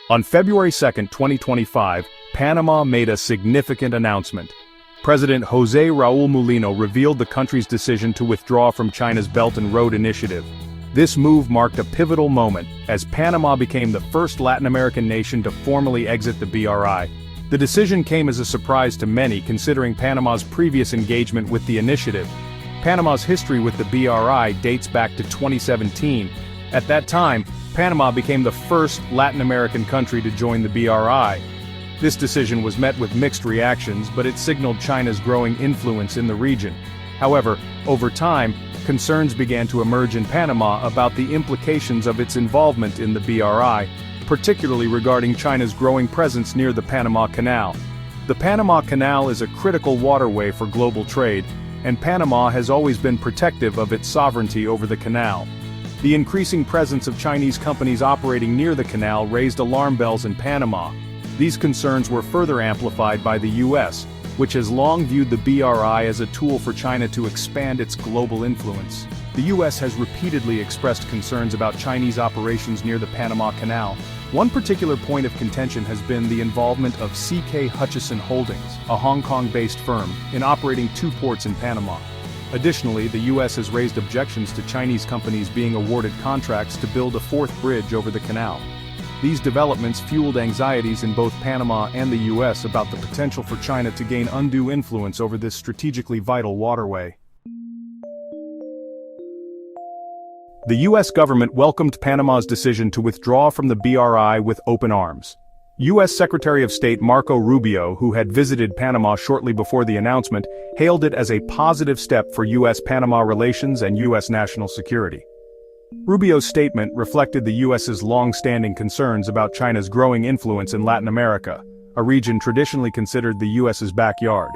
On February 2, 2025, Panama made a significant announcement. President José Raúl Mulino revealed the country's decision to withdraw from China's Belt and Road Initiative. This move marked a pivotal moment, as Panama became the first Latin American nation to formally exit the BRI. The decision came as a surprise to many considering Panama's previous engagement with the initiative. Panama's history with the BRI dates back to 2017. At that time, Panama became the first Latin American country to join the BRI. This decision was met with mixed reactions, but it signaled China's growing influence in the region. However, over time, concerns began to emerge in Panama about the implications of its involvement in the BRI, particularly regarding China's growing presence near the Panama Canal. The Panama Canal is a critical waterway for global trade, and Panama has always been protective of its sovereignty over the canal. The increasing presence of Chinese companies operating near the canal raised alarm bells in Panama. These concerns were further amplified by the U.S., which has long viewed the BRI as a tool for China to expand its global influence. The U.S. has repeatedly expressed concerns about Chinese operations near the Panama Canal. One particular point of contention has been the involvement of C.K. Hutchison Holdings, a Hong Kong-based firm, in operating two ports in Panama. Additionally, the U.S. has raised objections to Chinese companies being awarded contracts to build a fourth bridge over the canal. These developments fueled anxieties in both Panama and the U.S. about the potential for China to gain undue influence over this strategically vital waterway. The U.S. government welcomed Panama's decision to withdraw from the BRI with open arms. U.S. Secretary of State Marco Rubio, who had visited Panama shortly before the announcement, hailed it as a positive step for U.S.-Panama relations and U.S. national security. Rubio's statement reflected the U.S.'s long-standing concerns about China's growing influence in Latin America, a region traditionally considered the U.S.'s backyard.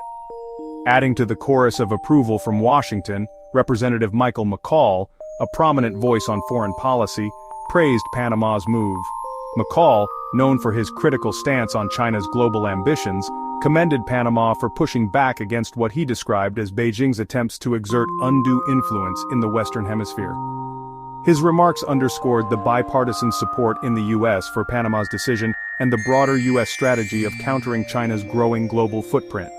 Adding to the chorus of approval from Washington, Representative Michael McCaul, a prominent voice on foreign policy, praised Panama's move. McCaul, known for his critical stance on China's global ambitions, commended Panama for pushing back against what he described as Beijing's attempts to exert undue influence in the Western Hemisphere. His remarks underscored the bipartisan support in the U.S. for Panama's decision and the broader U.S. strategy of countering China's growing global footprint.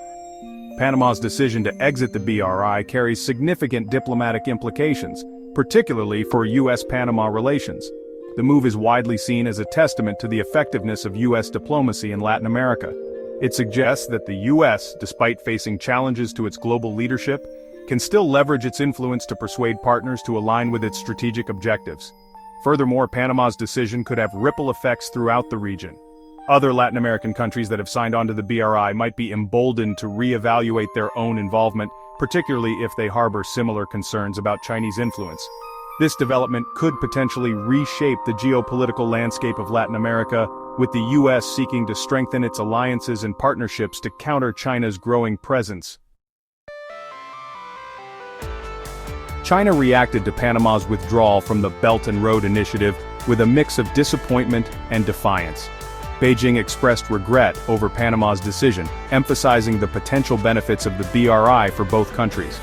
Panama's decision to exit the BRI carries significant diplomatic implications, particularly for U.S.-Panama relations. The move is widely seen as a testament to the effectiveness of U.S. diplomacy in Latin America. It suggests that the U.S., despite facing challenges to its global leadership, can still leverage its influence to persuade partners to align with its strategic objectives. Furthermore, Panama's decision could have ripple effects throughout the region. Other Latin American countries that have signed on to the BRI might be emboldened to reevaluate their own involvement, particularly if they harbor similar concerns about Chinese influence. This development could potentially reshape the geopolitical landscape of Latin America, with the U.S. seeking to strengthen its alliances and partnerships to counter China's growing presence. China reacted to Panama's withdrawal from the Belt and Road Initiative with a mix of disappointment and defiance. Beijing expressed regret over Panama's decision, emphasizing the potential benefits of the BRI for both countries.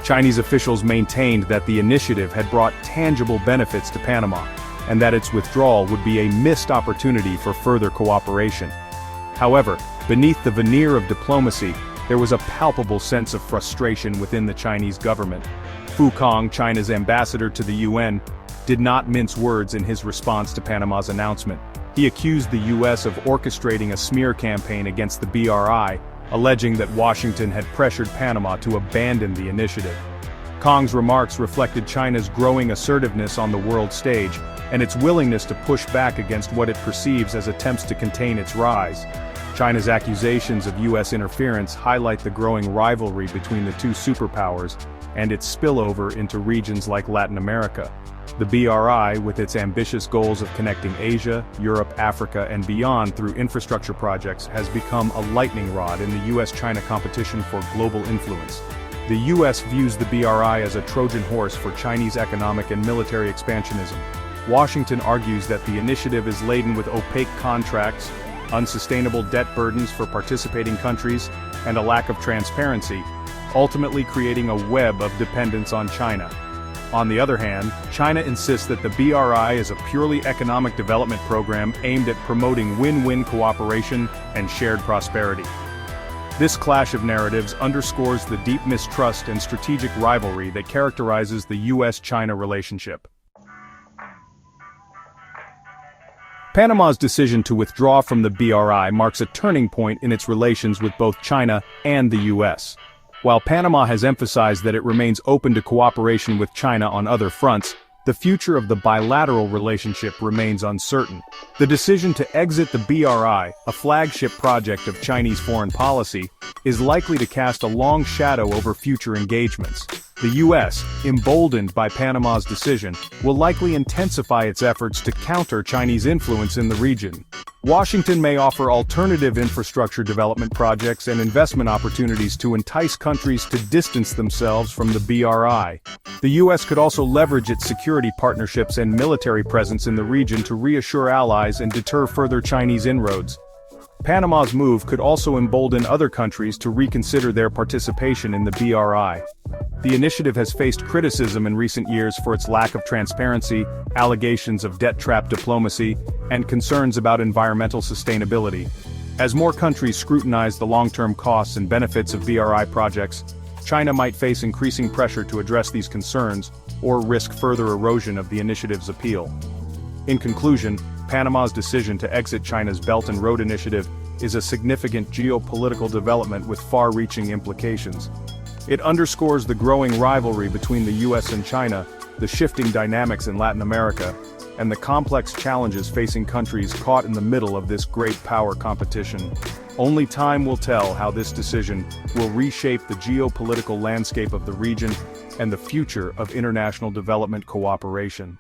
Chinese officials maintained that the initiative had brought tangible benefits to Panama, and that its withdrawal would be a missed opportunity for further cooperation. However, beneath the veneer of diplomacy, there was a palpable sense of frustration within the Chinese government. Fu Kong, China's ambassador to the UN, did not mince words in his response to Panama's announcement. He accused the U.S. of orchestrating a smear campaign against the BRI, alleging that Washington had pressured Panama to abandon the initiative. Kong's remarks reflected China's growing assertiveness on the world stage, and its willingness to push back against what it perceives as attempts to contain its rise. China's accusations of U.S. interference highlight the growing rivalry between the two superpowers and its spillover into regions like Latin America. The BRI, with its ambitious goals of connecting Asia, Europe, Africa, and beyond through infrastructure projects, has become a lightning rod in the U.S.-China competition for global influence. The U.S. views the BRI as a Trojan horse for Chinese economic and military expansionism. Washington argues that the initiative is laden with opaque contracts, unsustainable debt burdens for participating countries, and a lack of transparency, ultimately creating a web of dependence on China. On the other hand, China insists that the BRI is a purely economic development program aimed at promoting win-win cooperation and shared prosperity. This clash of narratives underscores the deep mistrust and strategic rivalry that characterizes the US-China relationship. Panama's decision to withdraw from the BRI marks a turning point in its relations with both China and the US. While Panama has emphasized that it remains open to cooperation with China on other fronts, the future of the bilateral relationship remains uncertain. The decision to exit the BRI, a flagship project of Chinese foreign policy, is likely to cast a long shadow over future engagements. The US, emboldened by Panama's decision, will likely intensify its efforts to counter Chinese influence in the region. Washington may offer alternative infrastructure development projects and investment opportunities to entice countries to distance themselves from the BRI. The US could also leverage its security partnerships and military presence in the region to reassure allies and deter further Chinese inroads. Panama's move could also embolden other countries to reconsider their participation in the BRI. The initiative has faced criticism in recent years for its lack of transparency, allegations of debt-trap diplomacy, and concerns about environmental sustainability. As more countries scrutinize the long-term costs and benefits of BRI projects, China might face increasing pressure to address these concerns or risk further erosion of the initiative's appeal. In conclusion, Panama's decision to exit China's Belt and Road Initiative is a significant geopolitical development with far-reaching implications. It underscores the growing rivalry between the US and China, the shifting dynamics in Latin America, and the complex challenges facing countries caught in the middle of this great power competition. Only time will tell how this decision will reshape the geopolitical landscape of the region and the future of international development cooperation.